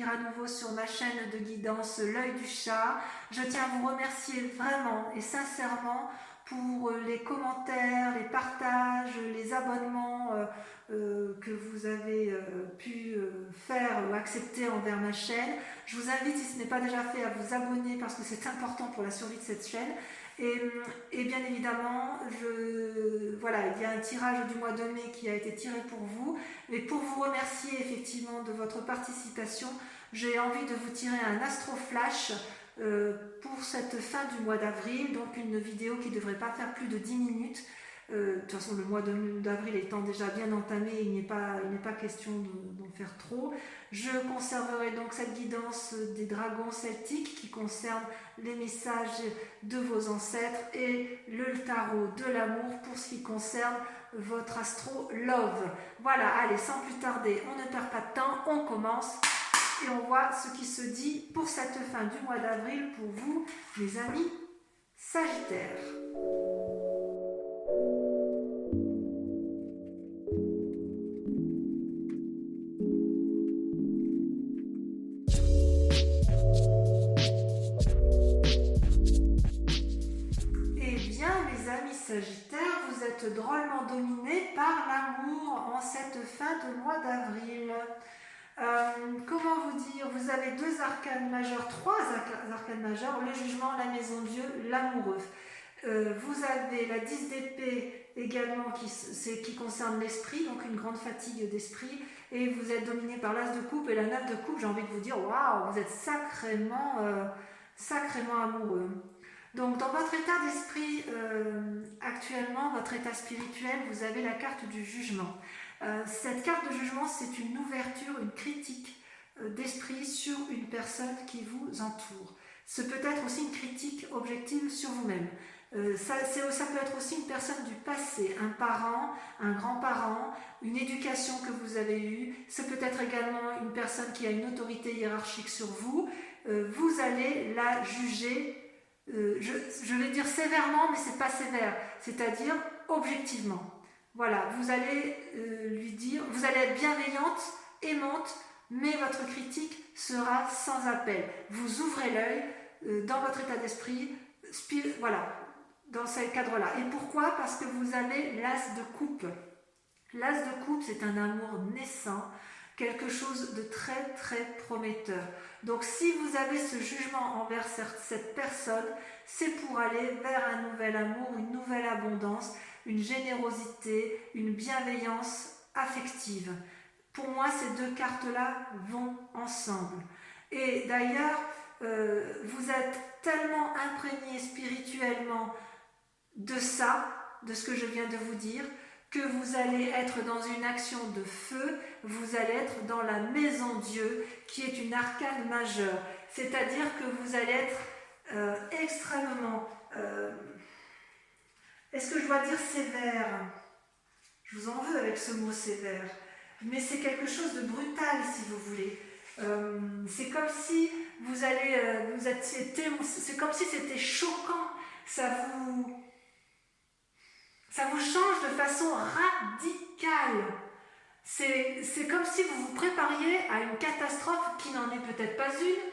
à nouveau sur ma chaîne de guidance L'œil du chat. Je tiens à vous remercier vraiment et sincèrement pour les commentaires, les partages, les abonnements que vous avez pu faire ou accepter envers ma chaîne. Je vous invite, si ce n'est pas déjà fait, à vous abonner parce que c'est important pour la survie de cette chaîne. Et bien évidemment, voilà, il y a un tirage du mois de mai qui a été tiré pour vous. Et pour vous remercier effectivement de votre participation, j'ai envie de vous tirer un Astro Flash pour cette fin du mois d'avril, donc une vidéo qui ne devrait pas faire plus de 10 minutes. De toute façon, le mois d'avril étant déjà bien entamé, il n'est pas question d'en faire trop. Je conserverai donc cette guidance des dragons celtiques qui concerne les messages de vos ancêtres et le tarot de l'amour pour ce qui concerne votre astro love. Voilà, allez, sans plus tarder, on ne perd pas de temps, on commence et on voit ce qui se dit pour cette fin du mois d'avril pour vous, mes amis Sagittaires. Sagittaire, vous êtes drôlement dominé par l'amour en cette fin de mois d'avril. Comment vous dire, vous avez deux arcanes majeurs, trois arcanes majeurs, le jugement, la maison Dieu, l'amoureux. Vous avez la 10 d'épée également qui concerne l'esprit, donc une grande fatigue d'esprit, et vous êtes dominé par l'as de coupe et la 9 de coupe. J'ai envie de vous dire, waouh, vous êtes sacrément amoureux. Donc dans votre état d'esprit actuellement, votre état spirituel, vous avez la carte du jugement. Cette carte de jugement, c'est une ouverture, une critique d'esprit sur une personne qui vous entoure. Ce peut être aussi une critique objective sur vous-même. Ça peut être aussi une personne du passé, un parent, un grand-parent, une éducation que vous avez eue. Ce peut être également une personne qui a une autorité hiérarchique sur vous. Vous allez la juger. Je vais dire sévèrement, mais c'est pas sévère, c'est-à-dire objectivement. Voilà, vous allez lui dire, vous allez être bienveillante, aimante, mais votre critique sera sans appel. Vous ouvrez l'œil dans votre état d'esprit, voilà, dans ce cadre-là. Et pourquoi? Parce que vous avez l'as de coupe. L'as de coupe, c'est un amour naissant, quelque chose de très très prometteur. Donc si vous avez ce jugement envers cette personne, c'est pour aller vers un nouvel amour, une nouvelle abondance, une générosité, une bienveillance affective. Pour moi, ces deux cartes-là vont ensemble. Et d'ailleurs, vous êtes tellement imprégné spirituellement de ça, de ce que je viens de vous dire, que vous allez être dans une action de feu, vous allez être dans la maison Dieu, qui est une arcane majeure. C'est-à-dire que vous allez être extrêmement... Est-ce que je dois dire sévère? Je vous en veux avec ce mot sévère. Mais c'est quelque chose de brutal, si vous voulez. C'est comme si vous allez... c'est comme si c'était choquant. Ça vous change de façon radicale. C'est comme si vous vous prépariez à une catastrophe qui n'en est peut-être pas une.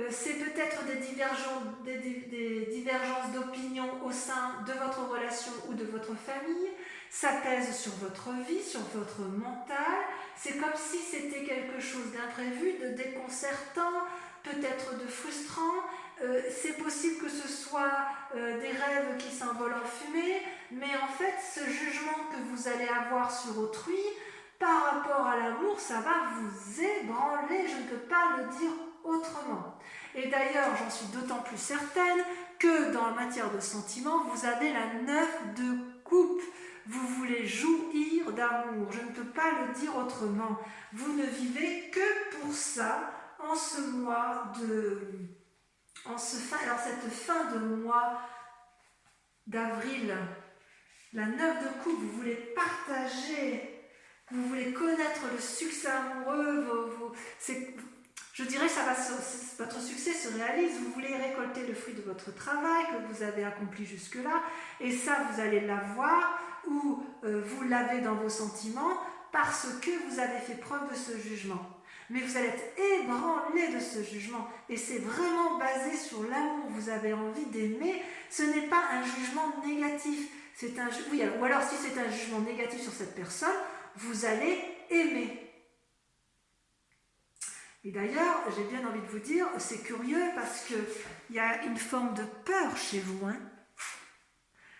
C'est peut-être des divergences d'opinion au sein de votre relation ou de votre famille. Ça pèse sur votre vie, sur votre mental. C'est comme si c'était quelque chose d'imprévu, de déconcertant, peut-être de frustrant. C'est possible que ce soit des rêves qui s'envolent en fumée, mais en fait, ce jugement que vous allez avoir sur autrui, par rapport à l'amour, ça va vous ébranler, je ne peux pas le dire autrement. Et d'ailleurs, j'en suis d'autant plus certaine que dans la matière de sentiments, vous avez la 9 de coupe. Vous voulez jouir d'amour, je ne peux pas le dire autrement. Vous ne vivez que pour ça en ce mois alors cette fin de mois d'avril. La 9 de coupe, vous voulez partager, vous voulez connaître le succès amoureux, je dirais que votre succès se réalise, vous voulez récolter le fruit de votre travail que vous avez accompli jusque-là, et ça vous allez l'avoir, ou vous l'avez dans vos sentiments, parce que vous avez fait preuve de ce jugement. mais vous allez être ébranlé de ce jugement. Et c'est vraiment basé sur l'amour. Vous avez envie d'aimer. Ce n'est pas un jugement négatif. C'est un oui, ou alors si c'est un jugement négatif sur cette personne, vous allez aimer. Et d'ailleurs, j'ai bien envie de vous dire, c'est curieux parce qu'il y a une forme de peur chez vous. Hein.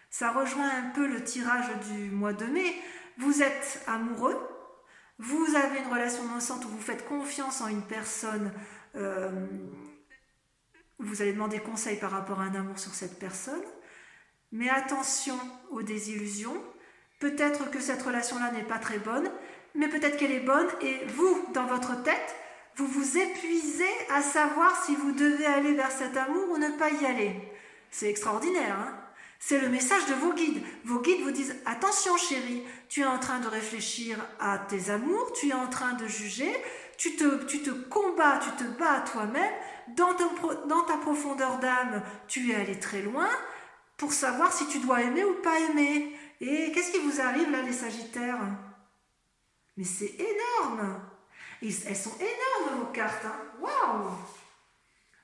Ça rejoint un peu le tirage du mois de mai. Vous êtes amoureux, vous avez une relation innocente où vous faites confiance en une personne, vous allez demander conseil par rapport à un amour sur cette personne, mais attention aux désillusions. Peut-être que cette relation-là n'est pas très bonne, mais peut-être qu'elle est bonne et vous, dans votre tête, vous vous épuisez à savoir si vous devez aller vers cet amour ou ne pas y aller. C'est extraordinaire, hein? C'est le message de vos guides. Vos guides vous disent « Attention chérie, tu es en train de réfléchir à tes amours, tu es en train de juger, tu te combats, tu te bats à toi-même, dans ta profondeur d'âme, tu es allé très loin pour savoir si tu dois aimer ou pas aimer. Et qu'est-ce qui vous arrive là, les Sagittaires? Mais c'est énorme! Elles sont énormes vos cartes, hein. Waouh!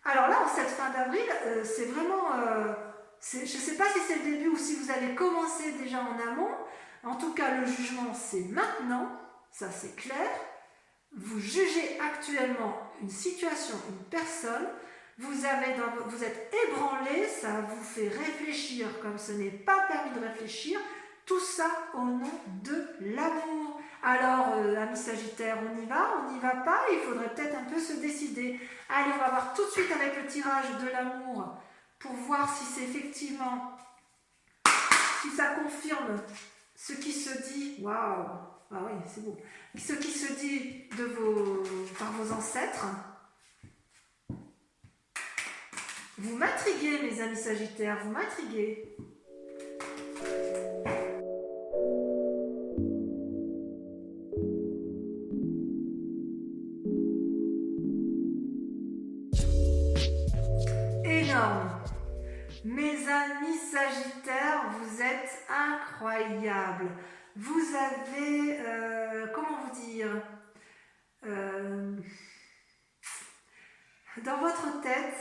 Alors là, en cette fin d'avril, c'est vraiment... je ne sais pas si c'est le début ou si vous avez commencé déjà en amont. En tout cas, le jugement, c'est maintenant. Ça, c'est clair. Vous jugez actuellement une situation, une personne. Vous êtes ébranlé. Ça vous fait réfléchir comme ce n'est pas permis de réfléchir. Tout ça au nom de l'amour. Alors, amis Sagittaires, on y va pas? Il faudrait peut-être un peu se décider. Allez, on va voir tout de suite avec le tirage de l'amour pour voir si c'est effectivement, si ça confirme ce qui se dit. Waouh! Ah oui, c'est beau. Ce qui se dit par vos ancêtres. Vous m'intriguez, mes amis Sagittaires, vous m'intriguez. Énorme. Mes amis Sagittaires, vous êtes incroyables. Vous avez, comment vous dire, dans votre tête,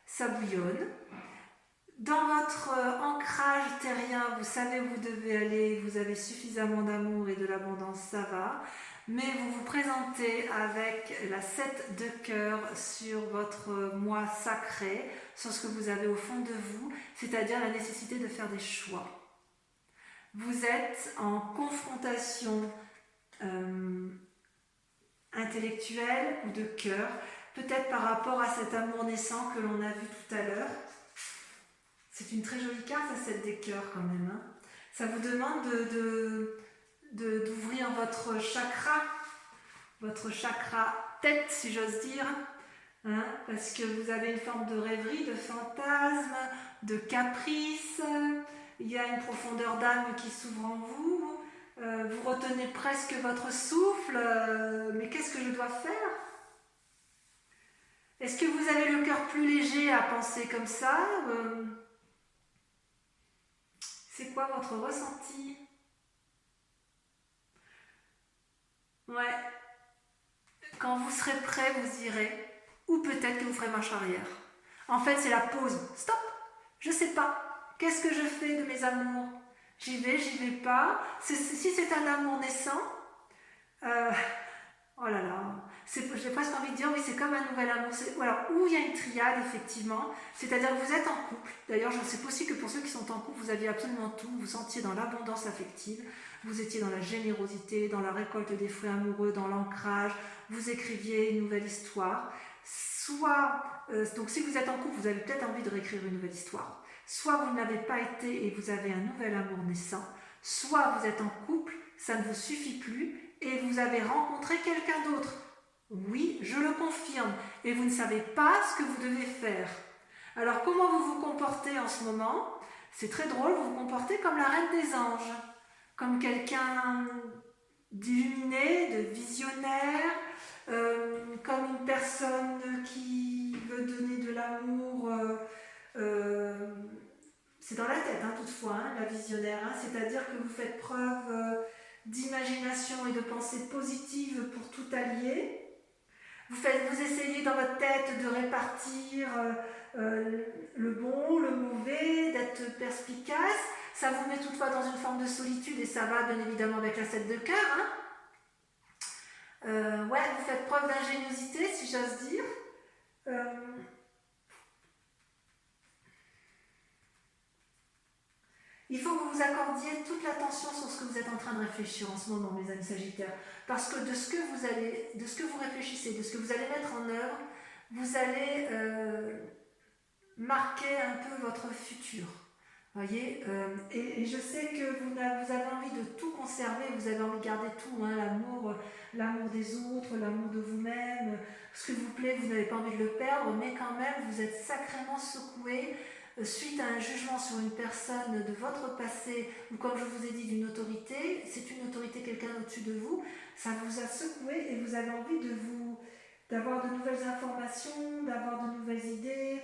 ça bouillonne. Dans votre ancrage terrien, vous savez où vous devez aller, vous avez suffisamment d'amour et de l'abondance, ça va. Mais vous vous présentez avec la 7 de cœur sur votre moi sacré, sur ce que vous avez au fond de vous, c'est-à-dire la nécessité de faire des choix. Vous êtes en confrontation intellectuelle ou de cœur, peut-être par rapport à cet amour naissant que l'on a vu tout à l'heure. C'est une très jolie carte, la 7 des cœurs quand même. Hein. Ça vous demande d'ouvrir votre chakra tête, si j'ose dire, hein, parce que vous avez une forme de rêverie, de fantasme, de caprice, il y a une profondeur d'âme qui s'ouvre en vous, vous retenez presque votre souffle, mais qu'est-ce que je dois faire? Est-ce que vous avez le cœur plus léger à penser comme ça? C'est quoi votre ressenti? Ouais. Quand vous serez prêt, vous irez. Ou peut-être que vous ferez marche arrière. En fait, c'est la pause. Stop! Je sais pas. Qu'est-ce que je fais de mes amours? J'y vais pas. Si c'est un amour naissant, oh là là, j'ai presque envie de dire, oui, c'est comme un nouvel amour. Où il y a une triade, effectivement. C'est-à-dire que vous êtes en couple. D'ailleurs, c'est possible que pour ceux qui sont en couple, vous aviez absolument tout. Vous sentiez dans l'abondance affective. Vous étiez dans la générosité, dans la récolte des fruits amoureux, dans l'ancrage. Vous écriviez une nouvelle histoire. Donc si vous êtes en couple, vous avez peut-être envie de réécrire une nouvelle histoire. Soit vous n'avez pas été et vous avez un nouvel amour naissant. Soit vous êtes en couple, ça ne vous suffit plus et vous avez rencontré quelqu'un d'autre. Oui, je le confirme. Et vous ne savez pas ce que vous devez faire. Alors comment vous vous comportez en ce moment? C'est très drôle, vous vous comportez comme la reine des anges. Comme quelqu'un d'illuminé, de visionnaire, comme une personne qui veut donner de l'amour. C'est dans la tête, hein, toutefois, hein, la visionnaire. Hein, c'est-à-dire que vous faites preuve d'imagination et de pensée positive pour tout allier. Vous essayez dans votre tête de répartir le bon, le mauvais, d'être perspicace. Ça vous met toutefois dans une forme de solitude et ça va bien évidemment avec la 7 de cœur. Ouais, vous faites preuve d'ingéniosité, si j'ose dire. Il faut que vous vous accordiez toute l'attention sur ce que vous êtes en train de réfléchir en ce moment, mes amis Sagittaires. Parce que de ce que vous réfléchissez, de ce que vous allez mettre en œuvre, vous allez marquer un peu votre futur. Voyez, et je sais que vous avez envie de tout conserver, vous avez envie de garder tout, hein, l'amour des autres, l'amour de vous-même, ce qui vous plaît, vous n'avez pas envie de le perdre, mais quand même, vous êtes sacrément secoué suite à un jugement sur une personne de votre passé, ou comme je vous ai dit, d'une autorité. C'est une autorité, quelqu'un au-dessus de vous, ça vous a secoué et vous avez envie d'avoir de nouvelles informations, d'avoir de nouvelles idées.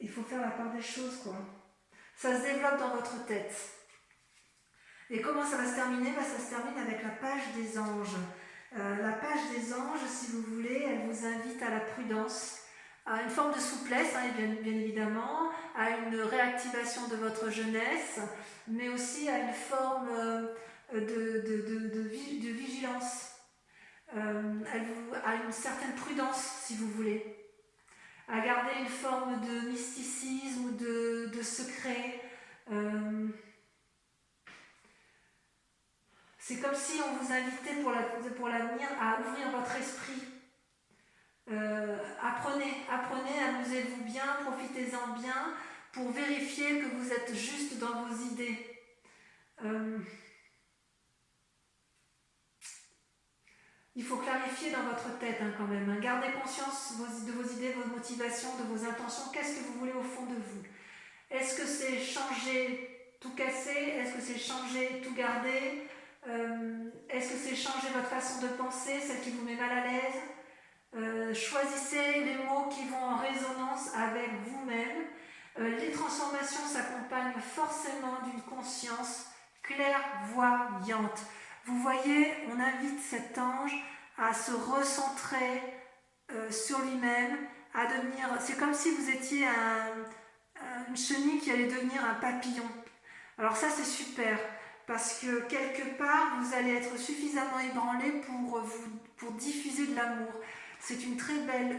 Il faut faire la part des choses, quoi. Ça se développe dans votre tête. Et comment ça va se terminer? Ça se termine avec la page des anges. La page des anges, si vous voulez, elle vous invite à la prudence, à une forme de souplesse, hein, bien évidemment, à une réactivation de votre jeunesse, mais aussi à une forme de vigilance, à une certaine prudence, si vous voulez. À garder une forme de mysticisme ou de secret. C'est comme si on vous invitait pour l'avenir à ouvrir votre esprit. Apprenez, amusez-vous bien, profitez-en bien pour vérifier que vous êtes juste dans vos idées. Il faut clarifier dans votre tête quand même. Gardez conscience de vos idées, vos motivations, de vos intentions. Qu'est-ce que vous voulez au fond de vous? Est-ce que c'est changer, tout casser? Est-ce que c'est changer, tout garder? Est-ce que c'est changer votre façon de penser, celle qui vous met mal à l'aise? Choisissez les mots qui vont en résonance avec vous-même. Les transformations s'accompagnent forcément d'une conscience clairvoyante. Vous voyez, on invite cet ange à se recentrer sur lui-même, à devenir... C'est comme si vous étiez une chenille qui allait devenir un papillon. Alors ça, c'est super, parce que quelque part, vous allez être suffisamment ébranlé pour diffuser de l'amour. C'est une très belle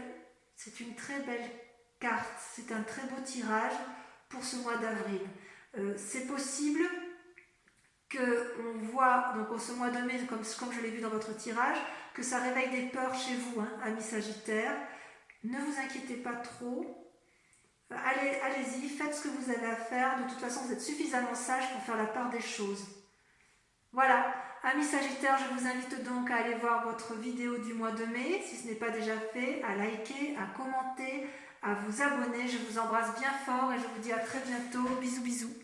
carte, c'est un très beau tirage pour ce mois d'avril. C'est possible qu'on voit, donc ce mois de mai, comme je l'ai vu dans votre tirage, que ça réveille des peurs chez vous, amis Sagittaires. Ne vous inquiétez pas trop. Allez-y, faites ce que vous avez à faire. De toute façon, vous êtes suffisamment sage pour faire la part des choses. Voilà, amis Sagittaires, je vous invite donc à aller voir votre vidéo du mois de mai, si ce n'est pas déjà fait, à liker, à commenter, à vous abonner. Je vous embrasse bien fort et je vous dis à très bientôt. Bisous, bisous.